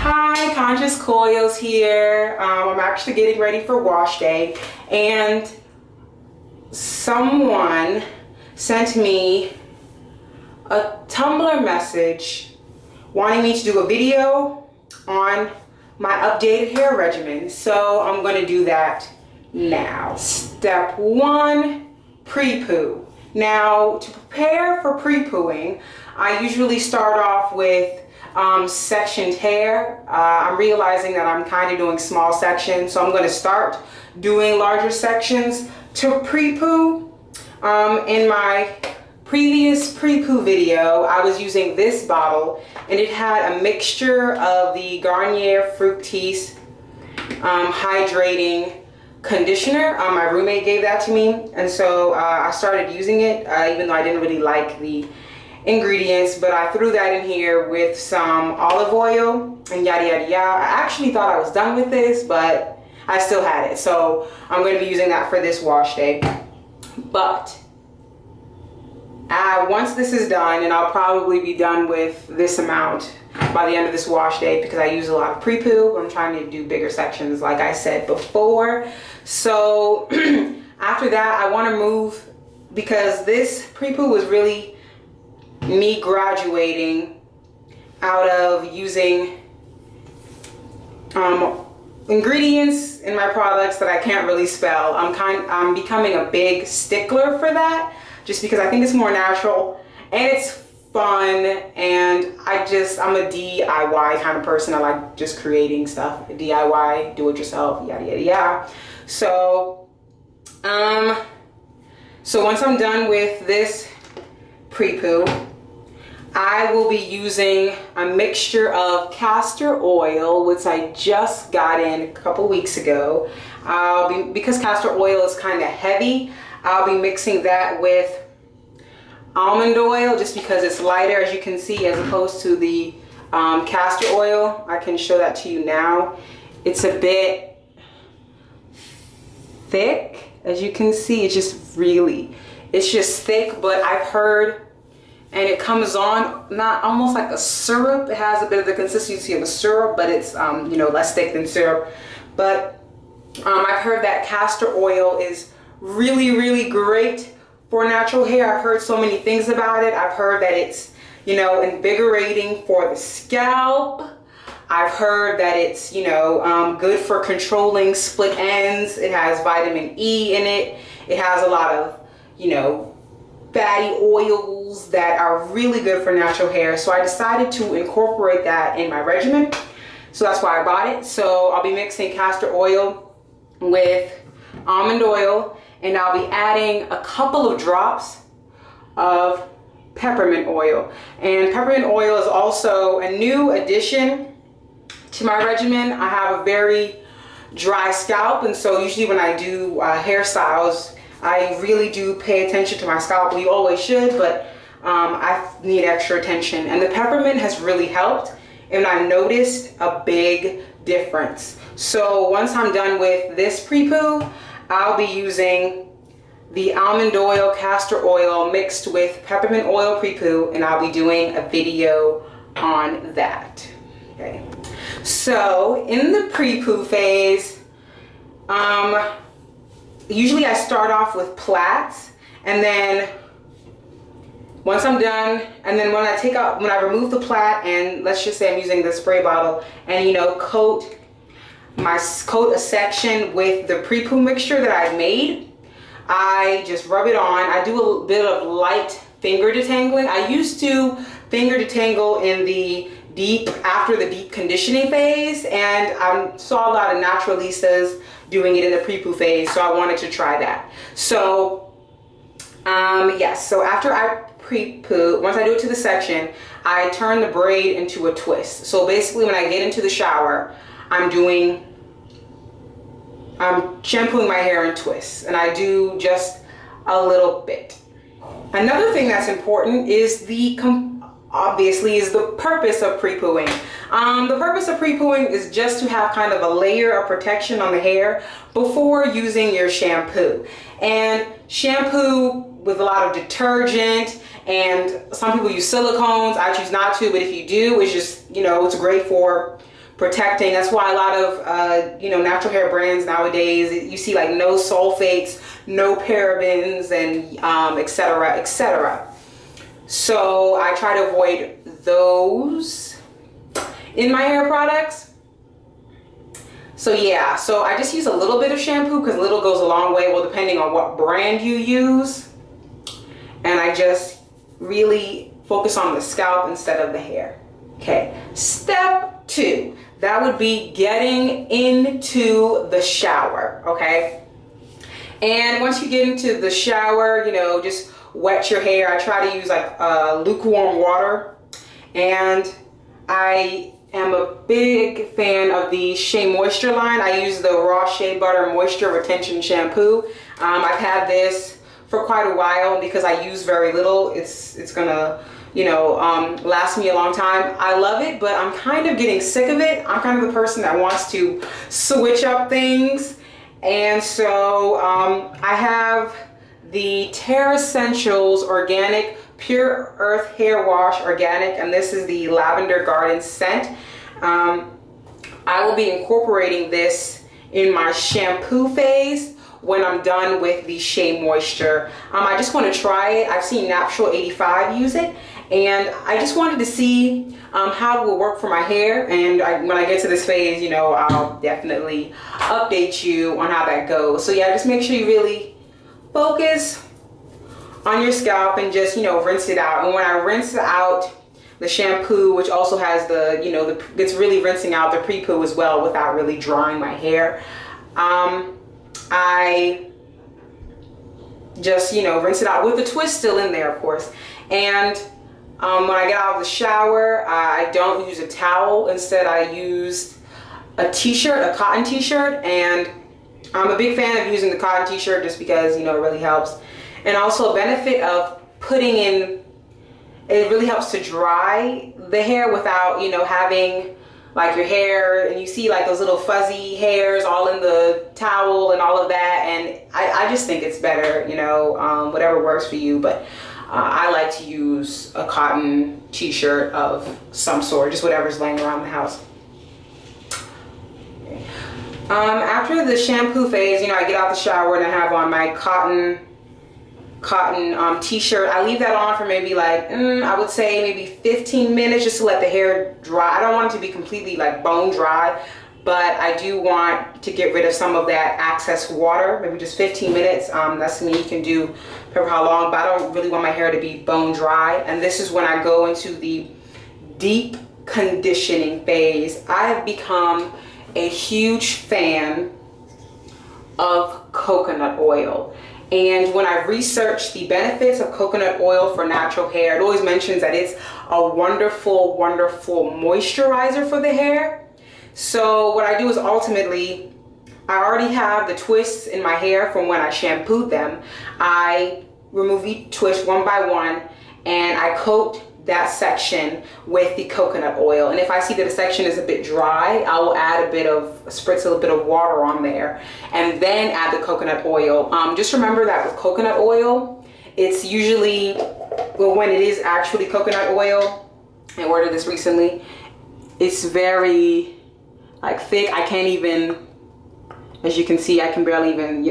Hi, Conscious Coils here. I'm actually getting ready for wash day, and someone sent me a Tumblr message wanting me to do a video on my updated hair regimen. So I'm going to do that now. Step 1, pre-poo. Now, to prepare for pre-pooing, I usually start off with sectioned hair. I'm realizing that I'm kind of doing small sections, so I'm going to start doing larger sections to pre-poo. In my previous pre-poo video, I was using this bottle, and it had a mixture of the Garnier Fructis hydrating conditioner. My roommate gave that to me, and so I started using it, even though I didn't really like the ingredients, but I threw that in here with some olive oil and yada yada yada. I actually thought I was done with this, but I still had it, so I'm going to be using that for this wash day. But once this is done, and I'll probably be done with this amount by the end of this wash day because I use a lot of pre-poo. I'm trying to do bigger sections like I said before. So after that, I want to move, because this pre-poo was really me graduating out of using ingredients in my products that I can't really spell. I'm becoming a big stickler for that, just because I think it's more natural and it's fun, and I'm a DIY kind of person. I like just creating stuff, DIY, do it yourself, yada yada yada. So once I'm done with this pre-poo, I will be using a mixture of castor oil, which I just got in a couple weeks ago. Because castor oil is kind of heavy, I'll be mixing that with almond oil, just because it's lighter, as you can see, as opposed to the castor oil. I can show that to you now. It's a bit thick, as you can see. It's just thick, but I've heard, and it comes on not almost like a syrup. It has a bit of the consistency of a syrup, but it's less thick than syrup. But I've heard that castor oil is really great for natural hair. I've heard so many things about it. I've heard that it's invigorating for the scalp. I've heard that it's good for controlling split ends. It has vitamin E in it. It has a lot of fatty oils that are really good for natural hair. So I decided to incorporate that in my regimen. So that's why I bought it. So I'll be mixing castor oil with almond oil, and I'll be adding a couple of drops of peppermint oil. And peppermint oil is also a new addition to my regimen. I have a very dry scalp, and so usually when I do hairstyles, I really do pay attention to my scalp. You always should, but I need extra attention. And the peppermint has really helped, and I've noticed a big difference. So once I'm done with this pre-poo, I'll be using the almond oil, castor oil mixed with peppermint oil pre-poo, and I'll be doing a video on that. Okay. So in the pre-poo phase, usually I start off with plaits, and then once I'm done, and then when I remove the plait, and let's just say I'm using the spray bottle, and coat a section with the pre-poo mixture that I've made, I just rub it on. I do a bit of light finger detangling. I used to finger detangle after the deep conditioning phase, and I saw a lot of naturalistas doing it in the pre-poo phase, so I wanted to try that. So yes, so after I pre-poo, once I do it to the section, I turn the braid into a twist. So basically when I get into the shower, I'm shampooing my hair in twists, and I do just a little bit. Another thing that's important is obviously the purpose of pre-pooing. The purpose of pre-pooing is just to have kind of a layer of protection on the hair before using your shampoo. And shampoo with a lot of detergent, and some people use silicones. I choose not to, but if you do, it's just, it's great for protecting. That's why a lot of natural hair brands nowadays, you see like no sulfates, no parabens, and etc., etc. So I try to avoid those in my hair products. So yeah, so I just use a little bit of shampoo because a little goes a long way, well, depending on what brand you use. And I just really focus on the scalp instead of the hair. Okay, step 2, that would be getting into the shower, okay? And once you get into the shower, just wet your hair. I try to use like lukewarm water, and I am a big fan of the Shea Moisture line. I use the Raw Shea Butter Moisture Retention Shampoo. I've had this for quite a while because I use very little. It's gonna last me a long time. I love it, but I'm kind of getting sick of it. I'm kind of the person that wants to switch up things. And so I have the Terra Essentials Organic Pure Earth Hair Wash Organic, and this is the Lavender Garden scent. I will be incorporating this in my shampoo phase when I'm done with the Shea Moisture. I just want to try it. I've seen Natural 85 use it, and I just wanted to see how it will work for my hair. And when I get to this phase, I'll definitely update you on how that goes. So yeah, just make sure you really focus on your scalp and just rinse it out. And when I rinse out the shampoo, which also has it's really rinsing out the pre-poo as well without really drying my hair, I just rinse it out with the twist still in there, of course. And when I get out of the shower, I don't use a towel. Instead, I use a t-shirt, a cotton t-shirt, and I'm a big fan of using the cotton t-shirt just because it really helps. And also a benefit of putting in, it really helps to dry the hair without having like your hair, and you see like those little fuzzy hairs all in the towel and all of that. And I just think it's better, whatever works for you. But I like to use a cotton t-shirt of some sort, just whatever's laying around the house. After the shampoo phase, I get out the shower and I have on my cotton t-shirt. I leave that on for maybe like, I would say maybe 15 minutes just to let the hair dry. I don't want it to be completely like bone dry, but I do want to get rid of some of that excess water, maybe just 15 minutes. That's something you can do for how long, but I don't really want my hair to be bone dry. And this is when I go into the deep conditioning phase. I have become a huge fan of coconut oil. And when I researched the benefits of coconut oil for natural hair, it always mentions that it's a wonderful, wonderful moisturizer for the hair. So what I do is ultimately, I already have the twists in my hair from when I shampooed them. I remove each twist one by one, and I coat that section with the coconut oil. And if I see that a section is a bit dry, I will spritz a little bit of water on there and then add the coconut oil. Just remember that with coconut oil, it's usually, when it is actually coconut oil, I ordered this recently, it's very like thick. I can't even, as you can see, I can barely even,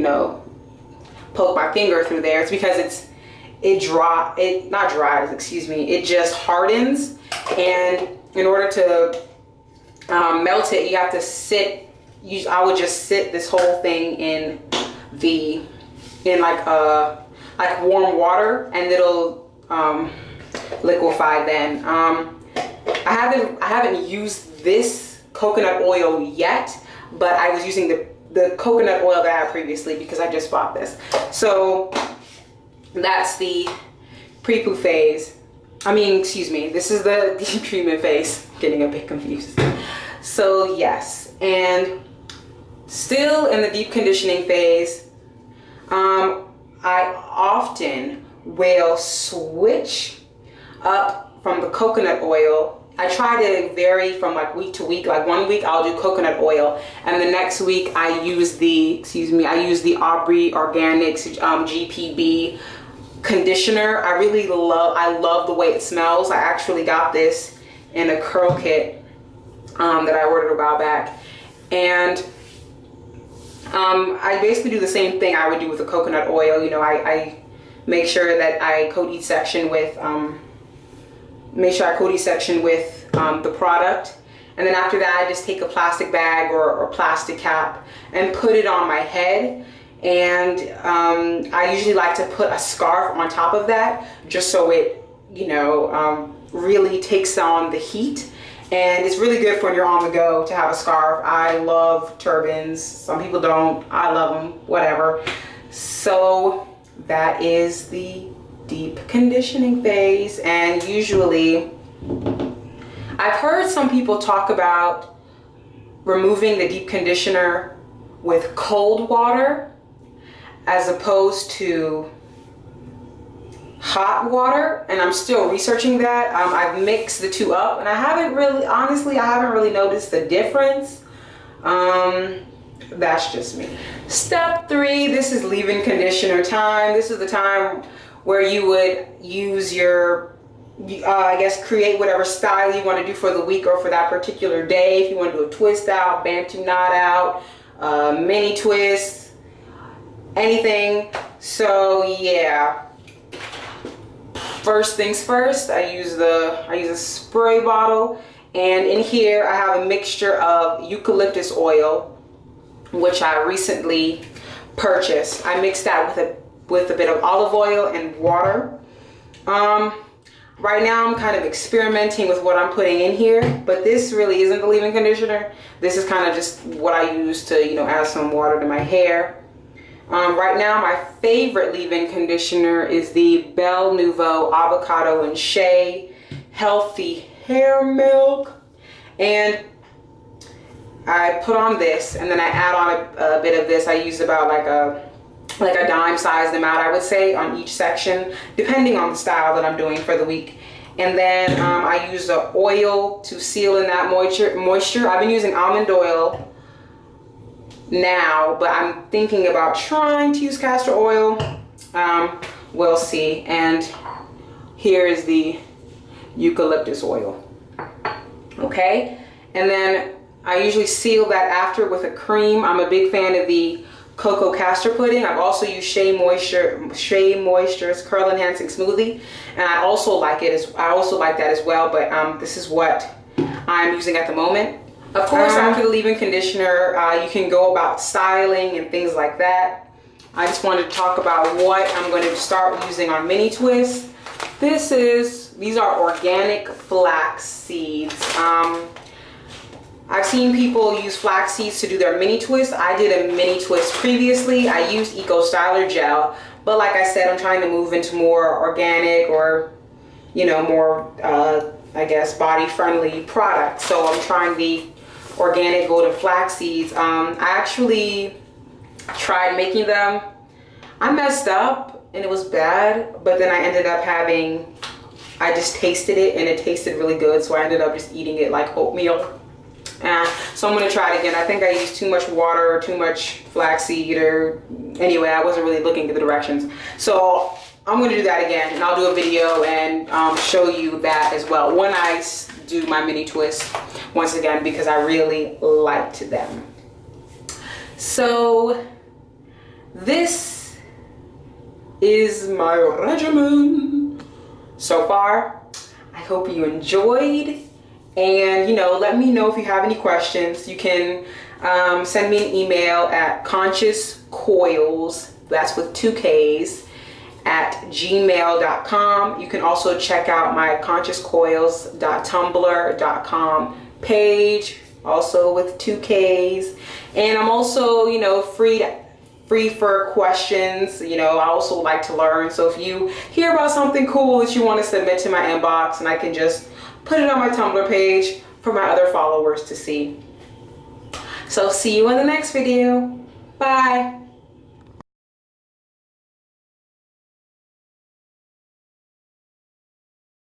poke my finger through there. It's because it just hardens, and in order to melt it, you have to I would just sit this whole thing in like warm water, and it'll liquefy then. I haven't used this coconut oil yet, but I was using the coconut oil that I had previously because I just bought this. So that's the pre-poo phase. This is the deep treatment phase. Getting a bit confused. So yes, and still in the deep conditioning phase, I often will switch up from the coconut oil. I try to vary from like week to week. Like 1 week I'll do coconut oil, and the next week I use the Aubrey Organics GPB conditioner. I love the way it smells. I actually got this in a curl kit that I ordered a while back. And I basically do the same thing I would do with the coconut oil. You know, I make sure that I coat each section with the product. And then after that, I just take a plastic bag or plastic cap and put it on my head. And I usually like to put a scarf on top of that, just so it, you know, really takes on the heat. And it's really good for when you're on the go to have a scarf. I love turbans. Some people don't. I love them, whatever. So that is the deep conditioning phase. And usually, I've heard some people talk about removing the deep conditioner with cold water as opposed to hot water, and I'm still researching that. I've mixed the two up, and I haven't really noticed the difference. That's just me. Step 3, this is leave-in conditioner time. This is the time where you would use your I guess create whatever style you want to do for the week or for that particular day. If you want to do a twist out, bantu knot out, mini twist, anything. So yeah, first things first, I use a spray bottle, and in here I have a mixture of eucalyptus oil, which I recently purchased. I mixed that with a bit of olive oil and water. Right now I'm kind of experimenting with what I'm putting in here, but this really isn't the leave-in conditioner. This is kind of just what I use to, you know, add some water to my hair. Right now my favorite leave-in conditioner is the Belle Nouveau Avocado and Shea Healthy Hair Milk. And I put on this, and then I add on a bit of this. I use about like a dime sized amount, I would say, on each section, depending on the style that I'm doing for the week. And then I use the oil to seal in that moisture. I've been using almond oil now, but I'm thinking about trying to use castor oil. We'll see. And here is the eucalyptus oil. Okay, and then I usually seal that after with a cream. I'm a big fan of the cocoa castor pudding. I've also used Shea Moisture's Curl Enhancing Smoothie, and I also like that as well, but this is what I'm using at the moment. Of course, after the leave-in conditioner, you can go about styling and things like that. I just wanted to talk about what I'm going to start using on mini twists. These are organic flax seeds. I've seen people use flax seeds to do their mini twist. I did a mini twist previously. I used Eco Styler gel, but like I said, I'm trying to move into more organic, or, you know, more, I guess, body-friendly products. So I'm trying the organic golden flax seeds. I actually tried making them. I messed up and it was bad, but then I ended up I just tasted it and it tasted really good, so I ended up just eating it like oatmeal. So I'm going to try it again. I think I used too much water or too much flaxseed, or anyway, I wasn't really looking at the directions. So I'm going to do that again, and I'll do a video and show you that as well when I do my mini twist once again, because I really liked them. So this is my regimen so far. I hope you enjoyed. And, you know, let me know if you have any questions. You can send me an email at consciouscoils, that's with 2 K's, at gmail.com. You can also check out my consciouscoils.tumblr.com page, also with 2 K's. And I'm also, you know, free for questions. You know, I also like to learn. So if you hear about something cool that you want to submit to my inbox, and I can just put it on my Tumblr page for my other followers to see. So see you in the next video. Bye.